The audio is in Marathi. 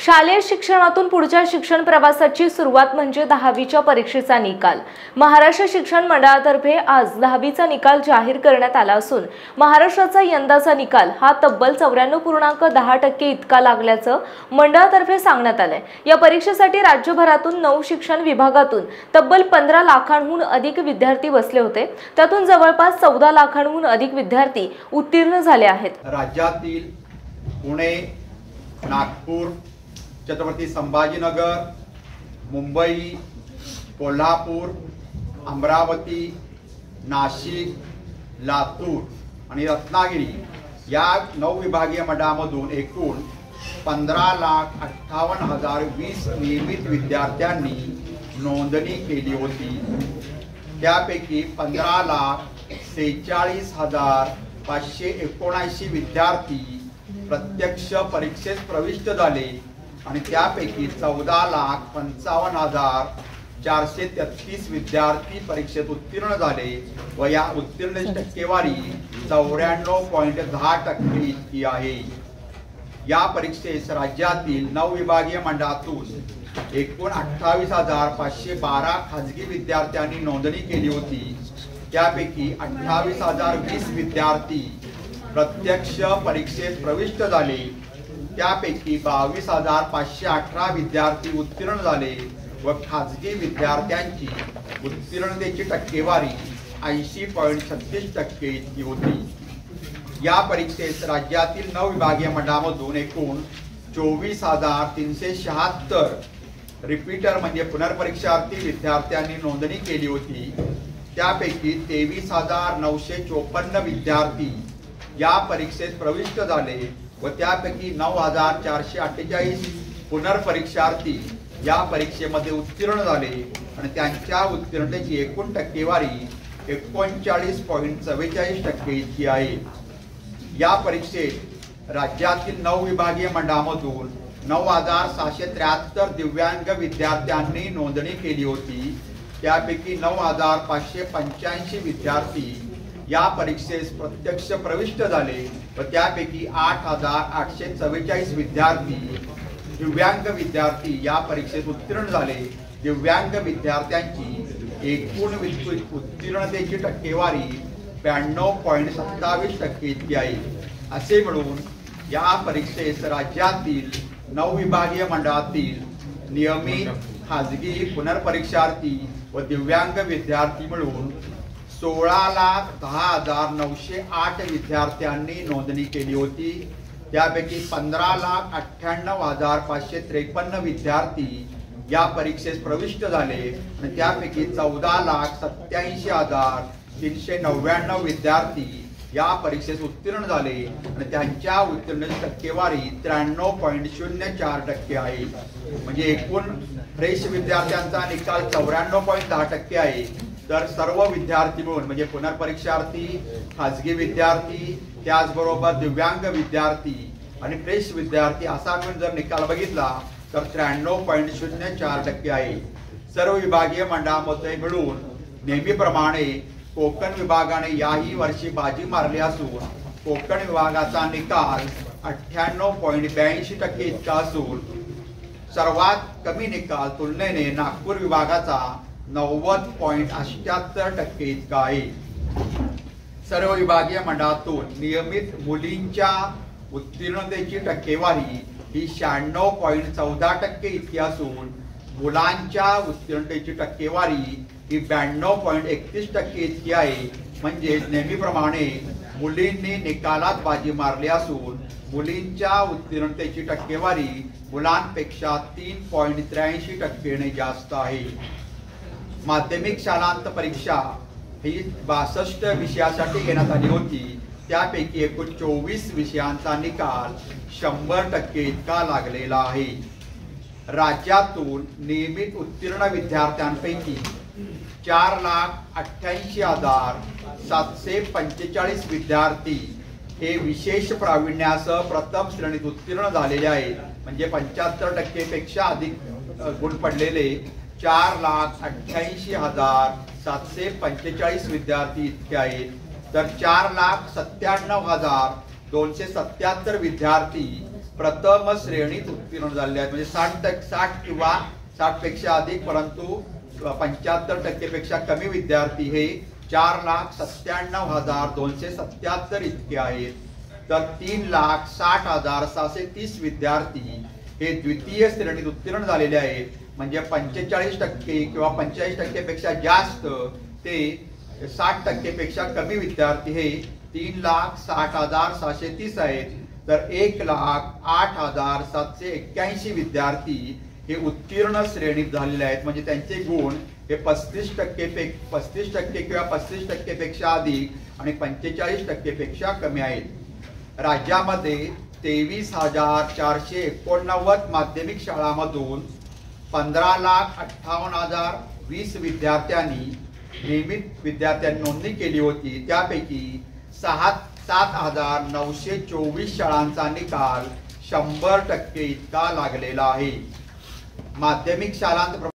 शालेय शिक्षणातून पुढच्या शिक्षण प्रवासाची सुरुवात म्हणजे 10वीच्या परीक्षेचा निकाल। महाराष्ट्र शिक्षण मंडळातर्फे आज 10वीचा निकाल जाहीर करण्यात आला असून महाराष्ट्राचा यंदाचा निकाल हा तब्बल 94.10% इतका लागल्याचं मंडळातर्फे सांगण्यात आलंय। या परीक्षेसाठी राज्यभरातून 9 शिक्षण विभागातून तब्बल 15 लाखांहून अधिक विद्यार्थी बसले होते। त्यातून जवळपास 14 लाखांहून अधिक विद्यार्थी उत्तीर्ण झाले आहेत। राज्यातील पुणे, नागपूर, छत्रपती संभाजीनगर, मुंबई, कोल्हापूर, अमरावती, नाशिक, लातूर आणि रत्नागिरी या 9 विभागीय मंडळामधून एकूण 15,58,020 नियमित विद्यार्थ्यांनी नोंदणी केली होती। त्यापैकी 15,46,579 विद्यार्थी प्रत्यक्ष परीक्षेत प्रविष्ट झाले आणि त्यापैकी 14,55,433 विद्यार्थी परीक्षेत उत्तीर्ण झाले व या उत्तीर्ण टक्केवारी 94.10% इतकी आहे। या परीक्षेस राज्यातील 9 विभागीय मंडळातून एकूण 28,512 खाजगी विद्यार्थ्यांनी नोंदणी केली होती। त्यापैकी 28,020 विद्यार्थी प्रत्यक्ष परीक्षेत प्रविष्ट झाले। त्यापैकी 22,518 विद्यार्थी उत्तीर्ण झाले व खाजगी विद्यार्थ्यांची उत्तीर्णतेची टक्केवारी 80.36% इतकी होती। या परीक्षेस राज्यातील 9 विभागीय मंडळामधून एकूण 24,376 रिपीटर म्हणजे पुनर्परीक्षार्थी विद्यार्थ्यांनी नोंदणी केली होती। त्यापैकी 23,954 विद्यार्थी या परीक्षेत प्रविष्ट झाले व त्यापैकी 9,448 पुनर्परीक्षार्थी या परीक्षेमध्ये उत्तीर्ण झाले आणि त्यांच्या उत्तीर्णतेची एकूण टक्केवारी 39.44% इतकी आहे। या परीक्षेत राज्यातील 9 विभागीय मंडळामधून 9,773 दिव्यांग विद्यार्थ्यांनी नोंदणी केली होती। त्यापैकी 9,585 विद्यार्थी या परीक्षेस प्रत्यक्ष प्रविष्ट झाले व त्यापैकी 8,844 विद्यार्थी दिव्यांग विद्यार्थी या परीक्षेत उत्तीर्ण झाले। दिव्यांग विद्यार्थ्यांची एकूण उत्तीर्णतेची टक्केवारी 92.27% इतकी आहे। असे मिळून या परीक्षेस राज्यातील 9 विभागीय मंडळातील नियमित, खाजगी, पुनर्परीक्षार्थी व दिव्यांग विद्यार्थी मिळून 16,10,908 विद्यार्थ्यांनी नोंदणी केली होती। त्यापैकी 15,98,553 विद्यार्थी या परीक्षेस प्रविष्ट झाले आणि त्यापैकी 14,87,399 विद्यार्थी या परीक्षेस उत्तीर्ण झाले आणि त्यांच्या उत्तीर्णतेची टक्केवारी 93.04% आहे। म्हणजे एकूण फ्रेश विद्यार्थ्यांचा निकाल 94.10% आहे। तर सर्व विद्यार्थी मिळून म्हणजे पुनर्परीक्षार्थी, खाजगी विद्यार्थी, त्याचबरोबर दिव्यांग विद्यार्थी आणि फ्रेश विद्यार्थी असा मिळून जर निकाल बघितला तर 93.04% आहे। सर्व विभागीय मंडळामध्ये मिळून नेहमीप्रमाणे कोकण विभागाने याही वर्षी बाजी मारली असून कोकण विभागाचा निकाल 98.82% इतका असून सर्वात कमी निकाल तुलनेने नागपूर विभागाचा 90.78% इतका आहे। सर्व विभागीय मंडळातून नियमित मुलींच्या उत्तीर्णतेची टक्केवारी ही 96.14% इतकी असून मुलांच्या उत्तीर्णतेची टक्केवारी ही 92.31% इतकी आहे। म्हणजे नेहमीप्रमाणे मुलींनी निकालात बाजी मारली असून मुलींच्या उत्तीर्णतेची टक्केवारी मुलांपेक्षा 3.83% ने जास्त आहे। माध्यमिक शालांत परीक्षा ही 62 विषयासाठी घेण्यात आली होती। त्यापैकी एकूण 24 विषयांचा निकाल 100% इतका लागलेला आहे। राज्यातून नियमित उत्तीर्ण विद्यार्थ्यांपैकी 4,88,745 विद्यार्थी हे विशेष प्रावीण्यासह प्रथम श्रेणीत उत्तीर्ण झालेले आहेत। म्हणजे 75% पेक्षा अधिक गुण पडलेले 4,88,745 विद्यार्थी इतके आहेत। तर 4,97,277 विद्यार्थी प्रथम श्रेणीत उत्तीर्ण झालेले आहेत. म्हणजे 60 किंवा 60 पेक्षा अधिक परंतु 75% पेक्षा कमी विद्यार्थी हे 4,97,277 इतके आहेत. तर 3,60,630 विद्यार्थी हे द्वितीय श्रेणीत उत्तीर्ण झालेले आहेत. म्हणजे 45% किंवा 45% पेक्षा जास्त ते 60% पेक्षा कमी विद्यार्थी हे 3,60,630 आहेत. तर 1,08,781 विद्यार्थी हे उत्तीर्ण श्रेणीत झालेले आहेत. म्हणजे त्यांचे गुण हे 35% किंवा 35% पेक्षा अधिक आणि 45% पेक्षा कमी आहेत. राज्यामध्ये 23,489 माध्यमिक शाळांमधून 15,58,020 विद्यार्थ्यांनी नियमित विद्यार्थ्यांनी नोंदणी केली होती. त्यापैकी 7,924 शाळांचा निकाल 100% इतका लागलेला आहे. माध्यमिक शाळांत